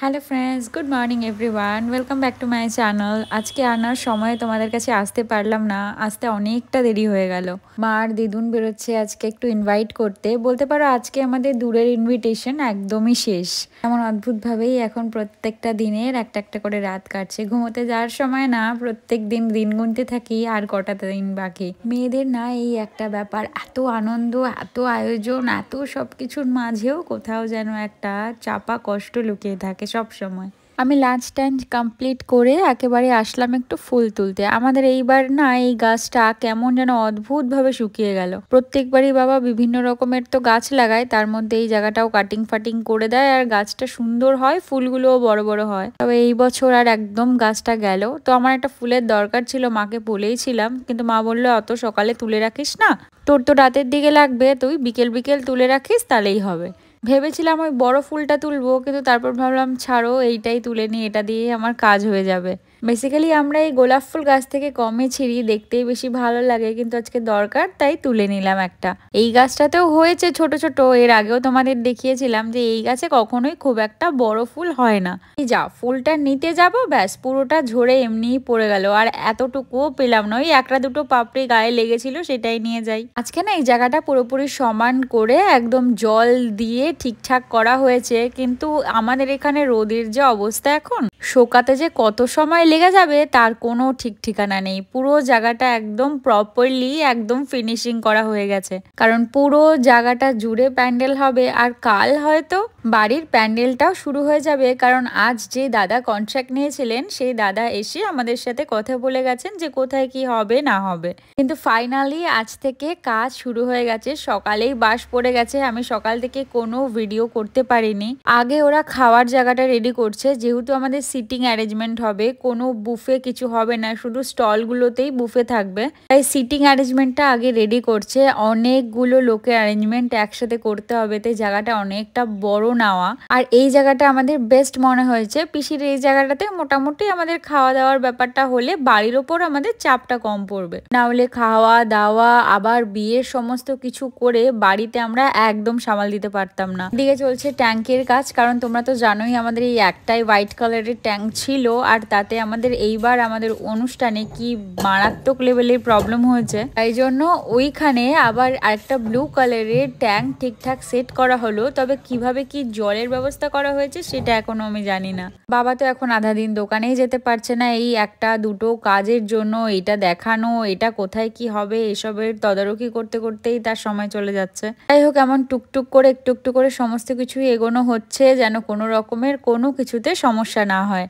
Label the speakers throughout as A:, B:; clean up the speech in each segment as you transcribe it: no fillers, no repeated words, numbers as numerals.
A: Hello friends, good morning everyone, welcome back to my channel. আজকে আনার সময় তোমাদের কাছে আসতে পারলাম না, আসতে অনেকটা দেরি হয়ে গেল। মা আর দিদুন বেরোচ্ছে আজকে একটু ইনভাইট করতে। বলতে পারো আজকে আমাদের দূরের ইনভিটেশন একদমই শেষ। এমন অদ্ভুতভাবেই এখন প্রত্যেকটা দিনের একটা একটা করে রাত কাটছে। ঘুমোতে যাওয়ার সময় না প্রত্যেক দিন দিন গুনতে থাকি আর কটা দিন বাকি। মেয়েদের না এই একটা ব্যাপার, এত আনন্দ, এত আয়োজন, এত সব কিছুর মাঝেও কোথাও যেন একটা চাপা কষ্ট লুকিয়ে থাকে সব সময়। আমি লাঞ্চ টাইম কমপ্লিট করে একেবারে আসলাম একটু ফুল তুলতে। আমাদের এইবার না এই গাছটা কেমন যেন অদ্ভুতভাবে শুকিয়ে গেল। প্রত্যেকবারই বাবা বিভিন্ন রকমের তো গাছ লাগায়, তার মধ্যে এই জায়গাটাও কাটিং ফাটিং করে দেয় আর গাছটা সুন্দর হয়, ফুলগুলোও বড় বড় হয়। তবে এই বছর আর একদম গাছটা গেল। তো আমার একটা ফুলের দরকার ছিল, মাকে বলেইছিলাম, কিন্তু মা বললো অত সকালে তুলে রাখিস না, তোর তো রাতের দিকে লাগবে, তুই বিকেল বিকেল তুলে রাখিস তাহলেই হবে। ভেবেছিলাম ওই বড় ফুলটা তুলবো, কিন্তু তারপর ভাবলাম ছাড়ো, এইটাই তুলে নিই, এটা দিয়ে আমার কাজ হয়ে যাবে। বেসিক্যালি আমরা এই গোলাপ ফুল গাছ থেকে কমই ছিঁড়ি, দেখতেই বেশি ভালো লাগে, কিন্তু আজকে দরকার তাই তুলে নিলাম একটা। এই গাছটাতেও হয়েছে ছোট ছোট, এর আগেও তোমাদের দেখিয়েছিলাম যে এই গাছে কখনোই খুব একটা বড় ফুল হয় না। এই যা ফুলটা নিতে যাব, ব্যাস পুরোটা ঝরে এমনিই পড়ে গেল, আর এতটুকুও পেলাম না। ওই একটা দুটো পাপড়ি গায়ে লেগেছিল, সেটাই নিয়ে যাই। আজকে না এই জায়গাটা পুরোপুরি সমান করে একদম জল দিয়ে ঠিকঠাক করা হয়েছে, কিন্তু আমাদের এখানে রোদের যে অবস্থা এখন, শোকাতে যে কত সময় লেগে যাবে তার কোনো ঠিক ঠিকানা নেই। পুরো জায়গাটা একদম প্রপারলি একদম ফিনিশিং করা হয়ে গেছে, কারণ পুরো জায়গাটা জুড়ে প্যান্ডেল হবে। আর কাল হয়তো বাড়ির প্যান্ডেলটাও শুরু হয়ে যাবে, কারণ আজ যে দাদা কন্ট্রাক্ট নিয়েছিলেন সেই দাদা এসে আমাদের সাথে কথা বলে গেছেন যে কোথায় কি হবে না হবে। কিন্তু ফাইনালি আজ থেকে কাজ শুরু হয়ে গেছে। সকালেই বাস পড়ে গেছে, আমি সকাল থেকে কোনো ভিডিও করতে পারিনি। আগে ওরা খাওয়ার জায়গাটা রেডি করছে, যেহেতু আমাদের সিটিং অ্যারেঞ্জমেন্ট হবে, কোনো বুফে কিছু হবে না, শুধু স্টলগুলোতেই বুফে থাকবে, তাই সিটিং অ্যারেঞ্জমেন্টটা আগে রেডি করছে। অনেকগুলো লোকের অ্যারেঞ্জমেন্ট একসাথে করতে হবে, তাই জায়গাটা অনেকটা বড় নেওয়া। আর এই জায়গাটা আমাদের বেস্ট মনে হয়েছে। পিসির এই জায়গাটাতে মোটামুটি আমাদের খাওয়া দাওয়ার ব্যাপারটা হলে বাড়ির ওপর আমাদের চাপটা কম পড়বে, না হলে খাওয়া দাওয়া আবার বিয়ের সমস্ত কিছু করে বাড়িতে আমরা একদম সামাল দিতে পারতাম না। দিকে চলছে ট্যাঙ্কের কাজ, কারণ তোমরা তো জানোই আমাদের এই একটাই হোয়াইট কালারের ট্যাঙ্ক ছিল, আর তাতে আমাদের এইবার আমাদের অনুষ্ঠানে কি মারাত্মক লেভেলের প্রবলেম হয়েছে, তাই জন্য ওইখানে আবার আরেকটা ব্লু কালারের ট্যাঙ্ক ঠিকঠাক সেট করা হলো। তবে কিভাবে কি জলের ব্যবস্থা করা হয়েছে সেটা এখনো আমি জানি না। বাবা তো এখন আধা দিন দোকানেই যেতে পারছে না, এই একটা দুটো কাজের জন্য। এটা দেখানো, এটা কোথায় কি হবে, এসবের তদারকি করতে করতেই তার সময় চলে যাচ্ছে। যাই হোক, এমন টুকটুক করে একটু একটু করে সমস্ত কিছুই এগোনো হচ্ছে, যেন কোনো রকমের কোনো কিছুতে সমস্যা না হয়।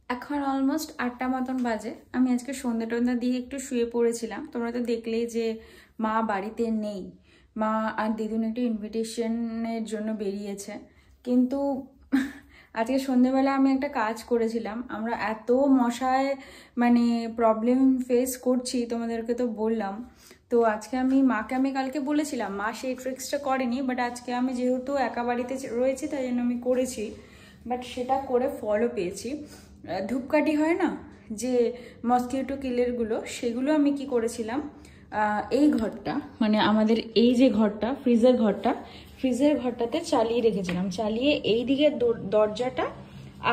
A: এখন অলমোস্ট 8টা মতন বাজে। আমি আজকে সন্ধ্যা টন্ধা দিয়ে একটু শুয়ে পড়েছিলাম। তোমরা তো দেখলেই যে মা বাড়িতে নেই। মা আর দিদুন একটু ইনভিটেশনের জন্য বেরিয়েছে, কিন্তু আজকে সন্ধ্যেবেলা আমি একটা কাজ করেছিলাম। আমরা এত মশায় মানে প্রবলেম ফেস করছি, তোমাদেরকে তো বললাম। তো আজকে মাকে আমি কালকে বলেছিলাম, মা সেই ট্রিক্সটা করেনি, বাট আজকে আমি যেহেতু একা বাড়িতে রয়েছি তাই জন্য আমি করেছি, বাট সেটা করে ফলও পেয়েছি। ধূপকাঠি হয় না যে মসকিউটো কিলেরগুলো, সেগুলো আমি কি করেছিলাম, এই ঘরটা মানে আমাদের এই যে ঘরটা, ফ্রিজের ঘরটাতে চালিয়ে রেখেছিলাম। চালিয়ে এই দিকের দরজাটা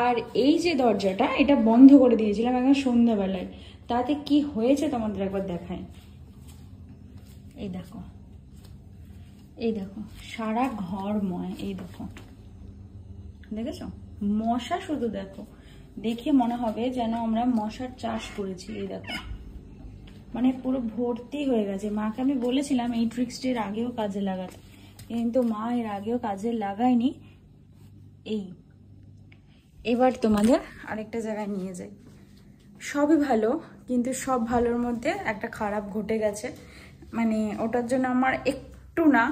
A: আর এই যে দরজাটা, এটা বন্ধ করে দিয়েছিলাম একদম সন্ধ্যাবেলায়। তাতে কি হয়েছে তোমাদের একবার দেখায়। এই দেখো, এই দেখো, সারা ঘরময়, এই দেখো, দেখেছো মশা, শুধু দেখো, দেখে মনে হবে যেন আমরা মশার চাষ করেছি। এই দেখো, মানে পুরো ভর্তি হয়ে গেছে। মাকে আমি বলেছিলাম এই ট্রিক্সটির আগেও কাজে লাগাতে, কিন্তু মা এর আগেও কাজে লাগায়নি। এবার তোমাদের আরেকটা জায়গায় নিয়ে যাই। সবই ভালো, কিন্তু সব ভালোর মধ্যে একটা খারাপ ঘটে গেছে। মানে ওটার জন্য আমার একটু না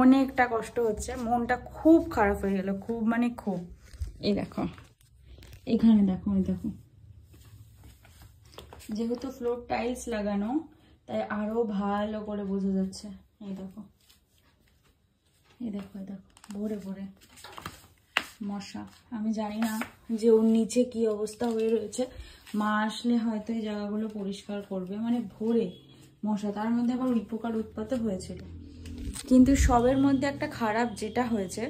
A: অনেকটা কষ্ট হচ্ছে, মনটা খুব খারাপ হয়ে গেল, খুব মানে খুব। এই দেখো, এখানে দেখো, এই দেখো, যেহেতু ফ্লোর টাইলস লাগানো তাই আরো ভালো করে বোঝা যাচ্ছে। এই দেখো, এই দেখো, এই দেখো, ভরে ভরে মশা। আমি জানি না যে ওর নিচে কি অবস্থা হয়ে রয়েছে। মা আসলে হয়তো এই জায়গাগুলো পরিষ্কার করবে। মানে ভরে মশা, তার মধ্যে আবার উইপোকার উৎপাতও হয়েছিল। কিন্তু সবের মধ্যে একটা খারাপ যেটা হয়েছে,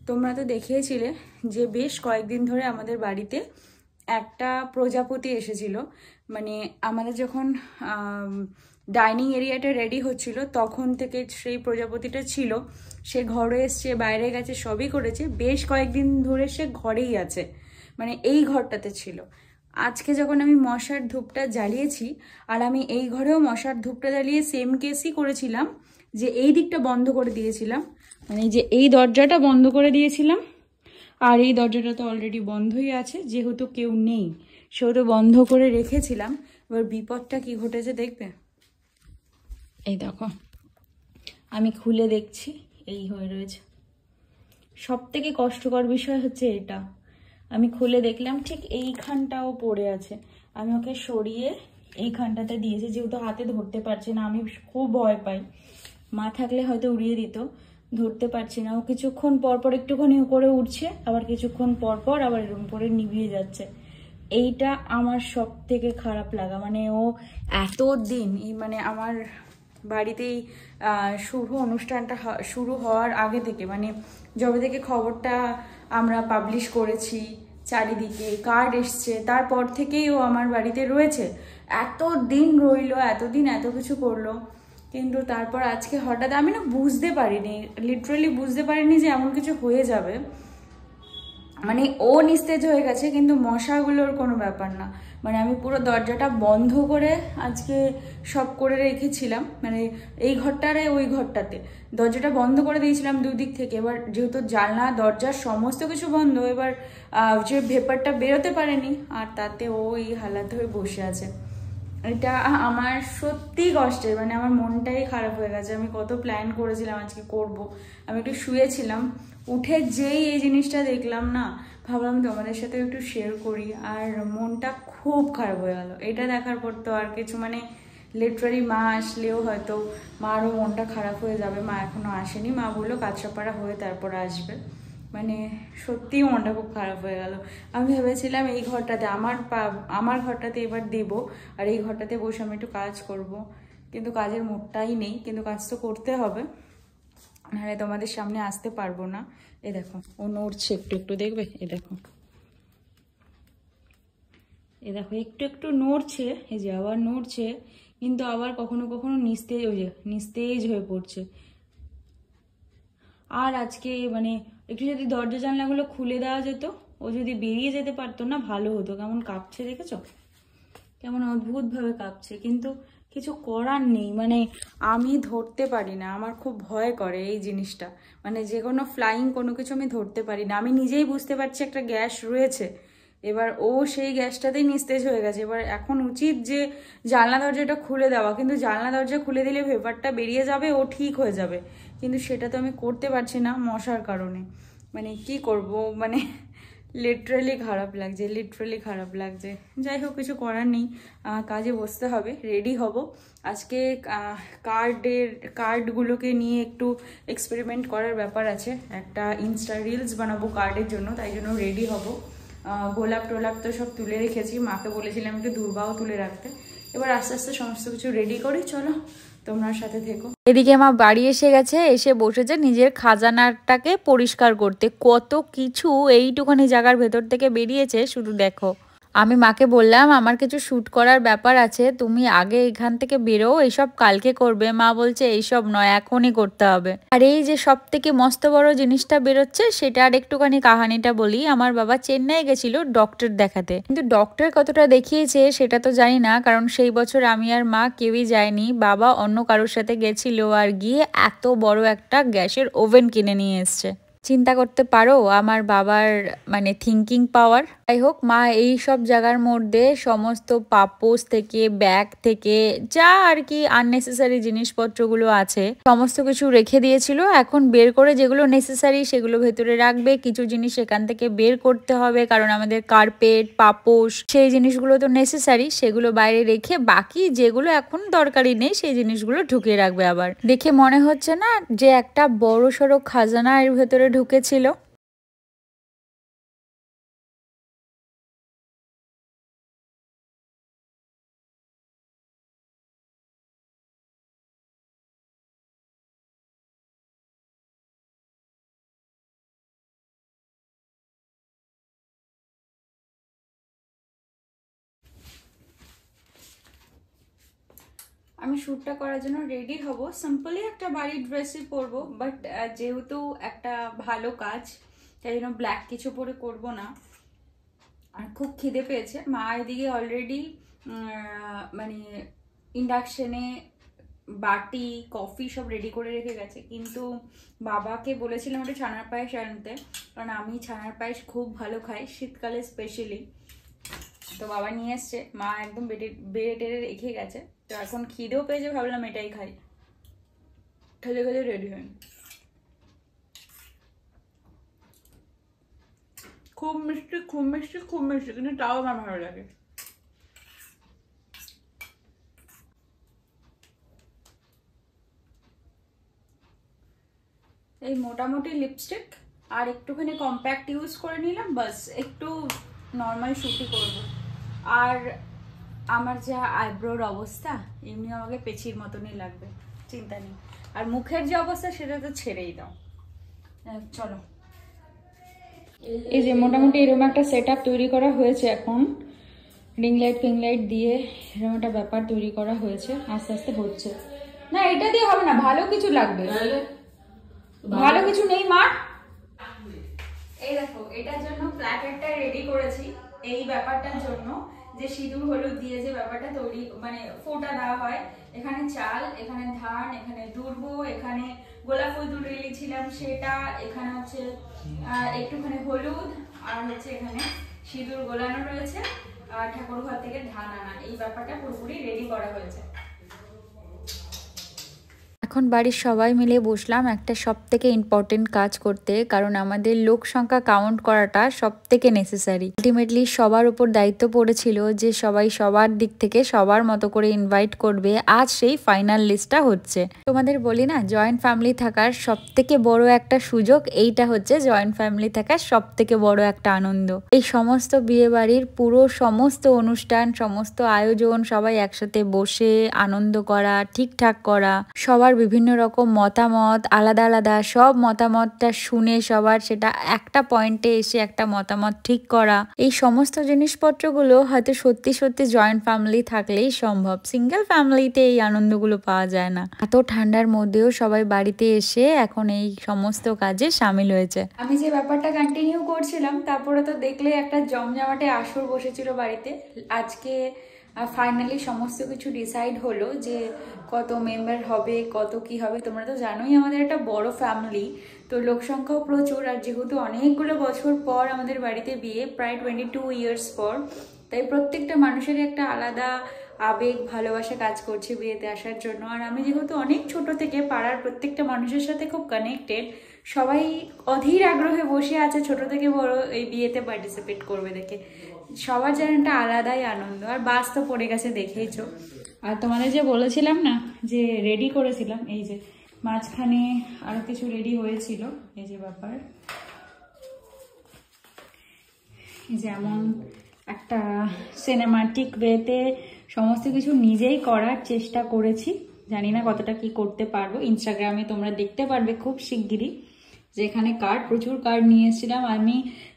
A: তোমরা তো দেখিয়েছিলে যে বেশ কয়েকদিন ধরে আমাদের বাড়িতে একটা প্রজাপতি এসেছিল। মানে আমাদের যখন ডাইনিং এরিয়াটা রেডি হচ্ছিল তখন থেকে সেই প্রজাপতিটা ছিল। সে ঘরে এসছে, বাইরে গেছে, সবই করেছে, বেশ কয়েকদিন ধরে সে ঘরেই আছে, মানে এই ঘরটাতে ছিল। আজকে যখন আমি মশার ধূপটা জ্বালিয়েছি, আর আমি এই ঘরেও মশার ধূপটা জ্বালিয়ে সেম কেসই করেছিলাম, যে এই দিকটা বন্ধ করে দিয়েছিলাম, মানে যে এই দরজাটা বন্ধ করে দিয়েছিলাম, আর এই দরজাটা তো অলরেডি বন্ধই আছে, যেহেতু কেউ নেই সেহেতু বন্ধ করে রেখেছিলাম। এবার বিপদটা কি ঘটেছে দেখবে। এই দেখো, আমি খুলে দেখছি, এই হয়ে রয়েছে। সব থেকে কষ্টকর বিষয় হচ্ছে এটা, আমি খুলে দেখলাম ঠিক এইখানটাও পড়ে আছে। আমি ওকে সরিয়ে এইখানটাতে দিয়েছি, যেহেতু হাতে ধরতে পারছি না, আমি খুব ভয় পাই, মা থাকলে হয়তো উড়িয়ে দিত, ধরতে পারছি না। ও কিছুক্ষণ পরপর একটুখানি করে উঠছে, আবার কিছুক্ষণ পরপর আবার এরকম করে নিভিয়ে যাচ্ছে। এইটা আমার সব থেকে খারাপ লাগা, মানে ও এতদিন মানে আমার বাড়িতেই শুভ অনুষ্ঠানটা শুরু হওয়ার আগে থেকে, মানে যবে থেকে খবরটা আমরা পাবলিশ করেছি, চারিদিকে কার্ড এসছে, তারপর থেকেই ও আমার বাড়িতে রয়েছে। এতদিন রইলো, এতদিন এত কিছু করলো, কিন্তু তারপর আজকে হঠাৎ আমি না বুঝতে পারিনি, লিটারালি বুঝতে পারিনি যে এমন কিছু হয়ে যাবে। মানে ও নিস্তেজ হয়ে গেছে, কিন্তু মশাগুলোর কোনো ব্যাপার না। মানে আমি পুরো দরজাটা বন্ধ করে আজকে সব করে রেখেছিলাম, মানে এই ঘরটারে ওই ঘরটাতে দরজাটা বন্ধ করে দিয়েছিলাম দুদিক থেকে। এবার যেহেতু জানলা দরজার সমস্ত কিছু বন্ধ, এবার যে ভেপারটা বেরোতে পারেনি, আর তাতে ও এই হালাত হয়ে বসে আছে। এটা আমার সত্যি কষ্টের, মানে আমার মনটাই খারাপ হয়ে গেছে। আমি কত প্ল্যান করেছিলাম আজকে করব, আমি একটু শুয়েছিলাম, উঠে যেই এই জিনিসটা দেখলাম না, ভাবলাম তোমাদের সাথে একটু শেয়ার করি, আর মনটা খুব খারাপ হয়ে গেল এটা দেখার পর। তো আর কিছু মানে লিটারালি মা আসলেও হয়তো মারও মনটা খারাপ হয়ে যাবে। মা এখনো আসেনি, মা বললো কাজসাপাড়া হয়ে তারপর আসবে। মানে সত্যি মনটা খুব খারাপ হয়ে গেল। আমি ভেবেছিলাম এই ঘরটাতে আমার ঘরটাতে এবার দেব, আর এই ঘরটাতে বসে আমি একটু কাজ করব, কিন্তু কাজের মুডটাই নেই, কিন্তু কাজ তো করতে হবে, নাহলে তোমাদের সামনে আসতে পারবো না। এ দেখো, ও নড়ছে একটু একটু, দেখবে, এ দেখো, এ দেখো একটু একটু নড়ছে, এই যে আবার নড়ছে, কিন্তু আবার কখনো কখনো নিস্তেজ, ওই যে নিস্তেজ হয়ে পড়ছে। আর আজকে মানে একটু যদি দরজা জানলাগুলো খুলে দেওয়া যেত, ও যদি বেরিয়ে যেতে পারতো না, ভালো হতো। কেমন কাঁপছে দেখেছো, কেমন অদ্ভুতভাবে কাঁপছে, কিন্তু কিছু করার নেই। মানে আমি ধরতে পারি না, আমার খুব ভয় করে এই জিনিসটা, মানে যে কোনো ফ্লাইং কোনো কিছু আমি ধরতে পারি না। আমি নিজেই বুঝতে পারছি একটা গ্যাস রয়েছে, এবার ও সেই গ্যাসটাতেই নিস্তেজ হয়ে গেছে। এবার এখন উচিত যে জানলা দরজাটা খুলে দেওয়া, কিন্তু জানলা দরজা খুলে দিলে ভেপারটা বেরিয়ে যাবে, ও ঠিক হয়ে যাবে, কিন্তু সেটা তো আমি করতে পারছি না মশার কারণে। মানে কি করব, মানে লিটারালি খারাপ লাগছে, লিটারালি খারাপ লাগছে। যাই হোক, কিছু করার নেই, কাজে বসতে হবে, রেডি হব। আজকে কার্ডগুলোকে নিয়ে একটু এক্সপেরিমেন্ট করার ব্যাপার আছে, একটা ইনস্টা রিলস বানাবো কার্ডের জন্য, তাই জন্য রেডি হব। গোলাপ টোলাপ তো সব তুলে রেখেছি, মাকে বলেছিলাম একটু দূর্বাও তুলে রাখতে। এবার আস্তে আস্তে সমস্ত কিছু রেডি করি, চলো তোমরা সাথে থেকো। এদিকে মা বাড়ি এসে গেছে, এসে বসেছে নিজের খাজানাটাকে পরিষ্কার করতে। কত কিছু এইটুখানি জায়গার ভেতর থেকে বেরিয়েছে শুধু দেখো। আমি মাকে বললাম আমার কিছু শ্যুট করার ব্যাপার আছে, তুমি আগে এখান থেকে বেরো, এইসব কালকে করবে। মা বলছে এইসব নয়, এখনই করতে হবে। আর এই যে সব থেকে মস্ত বড় জিনিসটা বেরোচ্ছে, সেটা আর একটুখানি কাহানিটা বলি। আমার বাবা চেন্নাই গেছিল ডক্টর দেখাতে, কিন্তু ডক্টর কতটা দেখিয়েছে সেটা তো জানি না, কারণ সেই বছর আমি আর মা কেউই যায়নি, বাবা অন্য কারোর সাথে গেছিল, আর গিয়ে এত বড় একটা গ্যাসের ওভেন কিনে নিয়ে এসছে। চিন্তা করতে পারো আমার বাবার মানে থিঙ্কিং পাওয়ার। যাই হোক, মা এই সব জায়গার মধ্যে সমস্ত পাপোস থেকে ব্যাগ থেকে যা আর কি আননেসেসারি জিনিসপত্রগুলো আছে সমস্ত কিছু রেখে দিয়েছিল। এখন বের করে যেগুলো নেসেসারি সেগুলো ভেতরে রাখবে, কিছু জিনিস এখান থেকে বের করতে হবে, কারণ আমাদের কার্পেট পাপোস সেই জিনিসগুলো তো নেসেসারি, সেগুলো বাইরে রেখে বাকি যেগুলো এখন দরকারি নেই সেই জিনিসগুলো ঢুকিয়ে রাখবে। আবার দেখে মনে হচ্ছে না যে একটা বড় সড়ো খাজানা এর ভেতরে ঢুকেছিল। আমি শ্যুটটা করার জন্য রেডি হব। সিম্পলি একটা বাড়ির ড্রেসই পরবো, বাট যেহেতু একটা ভালো কাজ তাই জন্য ব্ল্যাক কিছু পরে করবো না। আর খুব খিদে পেয়েছে। মা এদিকে অলরেডি মানে ইন্ডাকশনে বাটি কফি সব রেডি করে রেখে গেছে, কিন্তু বাবাকে বলেছিলাম একটা ছানার পায়েস আনতে, কারণ আমি ছানার পায়েস খুব ভালো খাই শীতকালে স্পেশালি। তো বাবা নিয়ে এসছে, মা একদম বেড়ে টেড়ে রেখে গেছে। তো এখন খিদেও পেয়েছে, ভাবলাম এটাই খাই। খেলে খেলে রেডি হয়। খুব মিষ্টি খুব মিষ্টি খুব মিষ্টি, কিন্তু তাও আমার ভালো লাগে। এই মোটামুটি লিপস্টিক আর একটুখানি কম্প্যাক্ট ইউজ করে নিলাম, বাস একটু নর্মাল শুটি করব। আর আমার যা আইব্রোর অবস্থা, এমনি আমাকে পেছির মতনই লাগবে, চিন্তা নেই। আর মুখের যে অবস্থা সেটা তো ছেড়েই দাও। চলো, এই যে মোটামুটি এরকম একটা সেট আপ তৈরি করা হয়েছে। এখন রিং লাইট ফিং লাইট দিয়ে এরকম একটা ব্যাপার তৈরি করা হয়েছে, আস্তে আস্তে হচ্ছে। না এটা দিয়ে হবে না, ভালো কিছু লাগবে। ভালো কিছু নেই মা। এই দেখো, এটার জন্য প্ল্যাকেটটা রেডি করেছি। এই ব্যাপারটার জন্য যে সিঁদুর হলুদ দিয়ে যে ব্যাপারটা তৈরি, মানে ফোঁটা দেওয়া হয়। এখানে চাল, এখানে ধান, এখানে দুর্ব, এখানে গোলাপ ফুল তুলে নিয়েছিলাম সেটা, এখানে হচ্ছে একটুখানি হলুদ, আর হচ্ছে এখানে সিঁদুর গোলানো রয়েছে, আর ঠাকুর ঘর থেকে ধান আনা। এই ব্যাপারটা পুরোপুরি রেডি করা হয়েছে। এখন বাড়ির সবাই মিলে বসলাম একটা সবথেকে ইম্পর্টেন্ট কাজ করতে, কারণ আমাদের লোক সংখ্যা কাউন্ট করাটা সবথেকে নেসেসারি। আলটিমেটলি সবার উপর দায়িত্ব পড়েছিল যে সবাই সবার দিক থেকে সবার মতো করে ইনভাইট করবে। আজ সেই ফাইনাল লিস্টটা হচ্ছে। তোমাদের বলি না, জয়েন্ট ফ্যামিলি থাকার সবথেকে বড় একটা সুযোগ এইটা হচ্ছে, জয়েন্ট ফ্যামিলি থাকার সবথেকে বড় একটা আনন্দ। এই সমস্ত বিয়ে বাড়ির পুরো সমস্ত অনুষ্ঠান, সমস্ত আয়োজন সবাই একসাথে বসে আনন্দ করা, ঠিকঠাক করা, সবার বিভিন্ন রকম মতামত, আলাদা আলাদা সব মতামতটা শুনে সবার সেটা একটা পয়েন্টে এসে একটা মতামত ঠিক করা, এই সমস্ত জিনিসপত্রগুলো হয়তো সত্যি সত্যি জয়েন্ট ফ্যামিলি থাকলেই সম্ভব। সিঙ্গেল ফ্যামিলিতে এই আনন্দগুলো পাওয়া যায় না। এত ঠান্ডার মধ্যেও সবাই বাড়িতে এসে এখন এই সমস্ত কাজে সামিল হয়েছে। আমি যে ব্যাপারটা কন্টিনিউ করছিলাম, তারপরে তো দেখলে একটা জমজমাটে আসর বসেছিল বাড়িতে। আজকে ফাইনালি সমস্ত কিছু ডিসাইড হলো যে কত মেম্বার হবে, কত কি হবে। তোমরা তো জানোই আমাদের একটা বড় ফ্যামিলি, তো লোক সংখ্যাও প্রচুর। আর যেহেতু অনেকগুলো বছর পর আমাদের বাড়িতে বিয়ে, প্রায় 22 ইয়ার্স পর, তাই প্রত্যেকটা মানুষের একটা আলাদা আবেগ ভালোবাসা কাজ করছে বিয়েতে আসার জন্য। আর আমি যেহেতু অনেক ছোট থেকে পাড়ার প্রত্যেকটা মানুষের সাথে খুব কানেক্টেড, সবাই অধীর আগ্রহে বসে আছে ছোট থেকে বড় এই বিয়েতে পার্টিসিপেট করবে দেখে। সবার যেন একটা আলাদাই আনন্দ। আর বাস তো পড়ে গেছে, দেখেইছো। আর তোমাদের যে বলেছিলাম না যে রেডি করেছিলাম, এই যে মাঝখানে আরো কিছু রেডি হয়েছিল, এই যে ব্যাপার, যেমন একটা সিনেমাটিক ওয়েতে সমস্ত কিছু নিজেই করার চেষ্টা করেছি। জানি না কতটা কি করতে পারবো। ইনস্টাগ্রামে তোমরা দেখতে পারবে খুব শিগগিরই। যেখানে কার্ড, প্রচুর কার্ড নিয়ে এসেছিলাম। আমি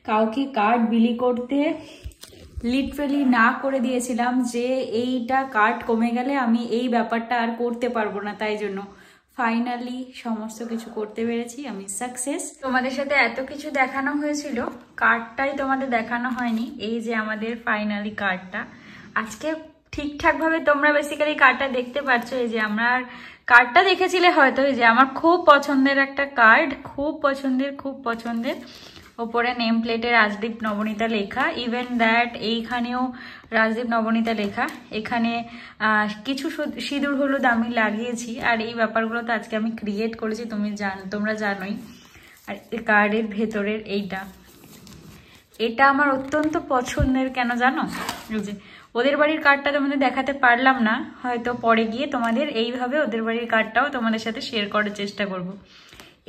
A: কাউকে কার্ড বিলি করতে লিটারালি না করে দিয়েছিলাম যে এইটা কার্ড কমে গেলে আমি এই ব্যাপারটা আর করতে পারবো না। তাই জন্য ফাইনালি সমস্ত কিছু করতে পেরেছি, আমি সাকসেস। তোমাদের সাথে এত কিছু দেখানো হয়েছিল, কার্ডটাই তোমাদের দেখানো হয়নি। এই যে আমাদের ফাইনালি কার্ডটা আজকে ঠিকঠাকভাবে তোমরা বেসিক্যালি কার্ডটা দেখতে পাচ্ছ। এই যে আমার কার্ডটা দেখেছিলে হয়তো, এই যে আমার খুব পছন্দের একটা কার্ড, খুব পছন্দের। ওপরে নেম প্লেটে রাজদীপ নবনীতা লেখা, ইভেন দ্যাট এইখানেও রাজদীপ নবনীতা লেখা। এখানে কিছু সিঁদুর হলুদ আমি লাগিয়েছি। আর এই ব্যাপারগুলো তো আজকে আমি ক্রিয়েট করেছি, তোমরা জানোই। আর এই কার্ডের ভেতরের এটা আমার অত্যন্ত পছন্দের। কেন জানো? যে ওদের বাড়ির কার্ডটা তোমাদের দেখাতে পারলাম না, হয়তো পরে গিয়ে তোমাদের এইভাবে ওদের বাড়ির কার্ডটাও তোমাদের সাথে শেয়ার করার চেষ্টা করব।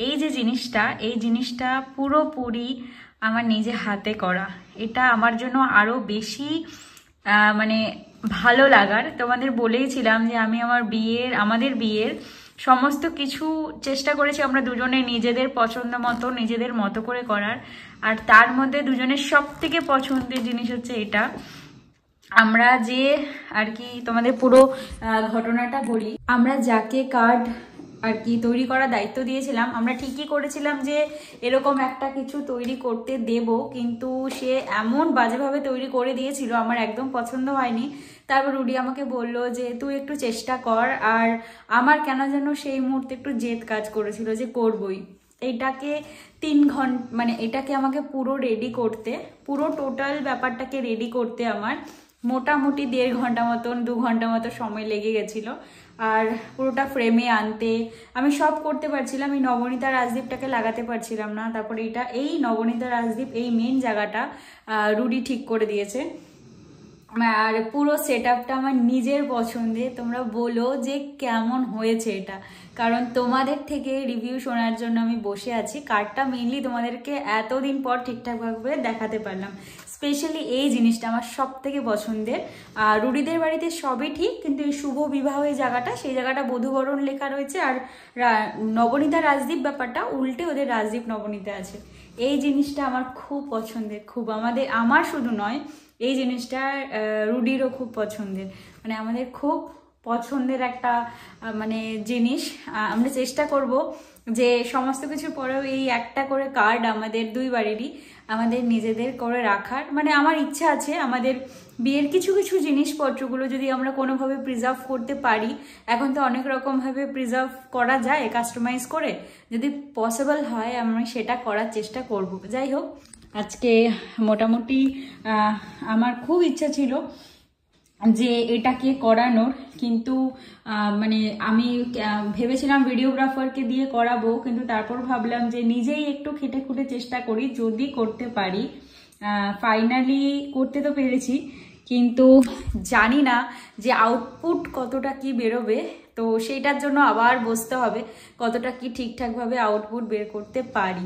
A: এই যে জিনিসটা, এই জিনিসটা পুরোপুরি আমার নিজে হাতে করা। এটা আমার জন্য আরো বেশি মানে ভালো লাগার। তোমাদের বলেইছিলাম যে আমি আমাদের বিয়ের সমস্ত কিছু চেষ্টা করেছি আমরা দুজনে নিজেদের পছন্দ মতো, নিজেদের মতো করে করার। আর তার মধ্যে দুজনের সব থেকে পছন্দের জিনিস হচ্ছে এটা। আমরা যে আর কি তোমাদের পুরো ঘটনাটা বলি। আমরা যাকে কার্ড আর কি তৈরি করার দায়িত্ব দিয়েছিলাম, আমরা ঠিকই করেছিলাম যে এরকম একটা কিছু তৈরি করতে দেব, কিন্তু সে এমন বাজেভাবে তৈরি করে দিয়েছিল আমার একদম পছন্দ হয়নি। তারপর রুডি আমাকে বলল যে তুই একটু চেষ্টা কর, আর আমার কেন যেন সেই মুহূর্তে একটু জেদ কাজ করেছিল যে করবই। এইটাকে 3 ঘন্টা মানে এটাকে আমাকে পুরো রেডি করতে, পুরো টোটাল ব্যাপারটাকে রেডি করতে আমার মোটামুটি 1.5 ঘন্টা মতন 2 ঘন্টা মতো সময় লেগে গেছিলো। আর পুরোটা ফ্রেমে আনতে আমি সব করতে পারছিলাম, এই নবনীতা রাজদীপটাকে লাগাতে পারছিলাম না। তারপরে এই নবনীতা রাজদীপ এই মেন জায়গাটা রুডি ঠিক করে দিয়েছে। আর পুরো সেট আপটা আমার নিজের পছন্দে। তোমরা বলো যে কেমন হয়েছে এটা, কারণ তোমাদের থেকে রিভিউ শোনার জন্য আমি বসে আছি। কার্ডটা মেনলি তোমাদেরকে এতদিন পর ঠিকঠাকভাবে দেখাতে পারলাম। স্পেশালি এই জিনিসটা আমার সব থেকে পছন্দের। আর রুডিদের বাড়িতে সবই ঠিক, কিন্তু এই শুভ বিবাহ এই জায়গাটা, সেই জায়গাটা বধূবরণ লেখা রয়েছে। আর নবনীতা রাজদীপ ব্যাপারটা উল্টে ওদের রাজদীপ নবনীতা আছে। এই জিনিসটা আমার খুব পছন্দের, খুব আমার শুধু নয়, এই জিনিসটা রুডিরও খুব পছন্দের। মানে আমাদের খুব পছন্দের একটা মানে জিনিস। আমরা চেষ্টা করব যে সমস্ত কিছু পরেও এই একটা করে কার্ড আমাদের দুই বাড়িরই আমাদের নিজেদের করে রাখার। মানে আমার ইচ্ছা আছে আমাদের বিয়ের কিছু কিছু জিনিসপত্রগুলো যদি আমরা কোনোভাবে প্রিজার্ভ করতে পারি। এখন তো অনেক রকমভাবে প্রিজার্ভ করা যায় কাস্টমাইজ করে, যদি পসিবল হয় আমি সেটা করার চেষ্টা করব। যাই হোক, আজকে মোটামুটি আমার খুব ইচ্ছা ছিল যে এটাকে করানোর, কিন্তু মানে আমি ভেবেছিলাম ভিডিওগ্রাফারকে দিয়ে করাবো, কিন্তু তারপর ভাবলাম যে নিজেই একটু খেটে খুঁটে চেষ্টা করি, যদি করতে পারি। ফাইনালি করতে তো পেরেছি, কিন্তু জানি না যে আউটপুট কতটা কি বেরোবে। তো সেইটার জন্য আবার বসতে হবে কতটা কি ঠিকঠাকভাবে আউটপুট বের করতে পারি।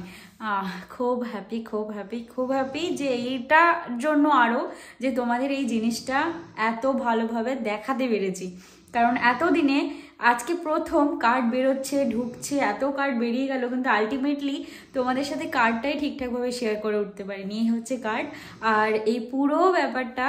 A: খুব হ্যাপি, খুব হ্যাপি, খুব হ্যাপি যে এইটার জন্য আরও যে তোমাদের এই জিনিসটা এত ভালোভাবে দেখাতে পেরেছি। কারণ এতদিনে আজকে প্রথম কার্ড বেরোচ্ছে, ঢুকছে, এত কার্ড বেরিয়ে গেল, কিন্তু আলটিমেটলি তোমাদের সাথে কার্ডটাই ঠিকঠাকভাবে শেয়ার করে উঠতে পারিনি। এই হচ্ছে কার্ড। আর এই পুরো ব্যাপারটা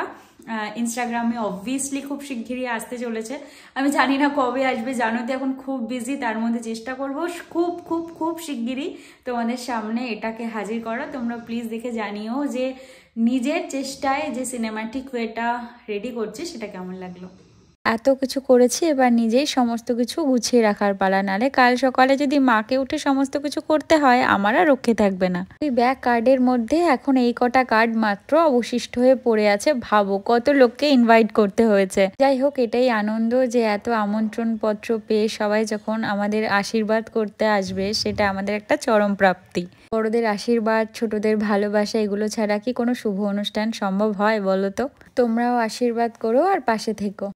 A: ইনস্টাগ্রামে অবভিয়াসলি খুব শিগগিরই আসতে চলেছে। আমি জানি না কবে আসবে, জানো তো এখন খুব বিজি, তার মধ্যে চেষ্টা করব খুব খুব খুব শিগগিরই তোমাদের সামনে এটাকে হাজির করা। তোমরা প্লিজ দেখে জানিও যে নিজের চেষ্টায় যে সিনেমাটিক ওয়েটা রেডি করছে সেটা কেমন লাগলো। এত কিছু করেছি, এবার নিজেই সমস্ত কিছু গুছিয়ে রাখার পালা, নালে কাল সকালে যদি মাকে উঠে সমস্ত কিছু করতে হয় আমার আর রক্ষে থাকবে না। ওই ব্যাক কার্ডের মধ্যে এখন এই কটা কার্ড মাত্র অবশিষ্ট হয়ে পড়ে আছে। ভাবো কত লোককে ইনভাইট করতে হয়েছে। যাই হোক, এটাই আনন্দ যে এত আমন্ত্রণ পত্র পেয়ে সবাই যখন আমাদের আশীর্বাদ করতে আসবে, সেটা আমাদের একটা চরম প্রাপ্তি। বড়দের আশীর্বাদ, ছোটদের ভালোবাসা, এগুলো ছাড়া কি কোনো শুভ অনুষ্ঠান সম্ভব হয় বলো তো? তোমরাও আশীর্বাদ করো আর পাশে থেকো।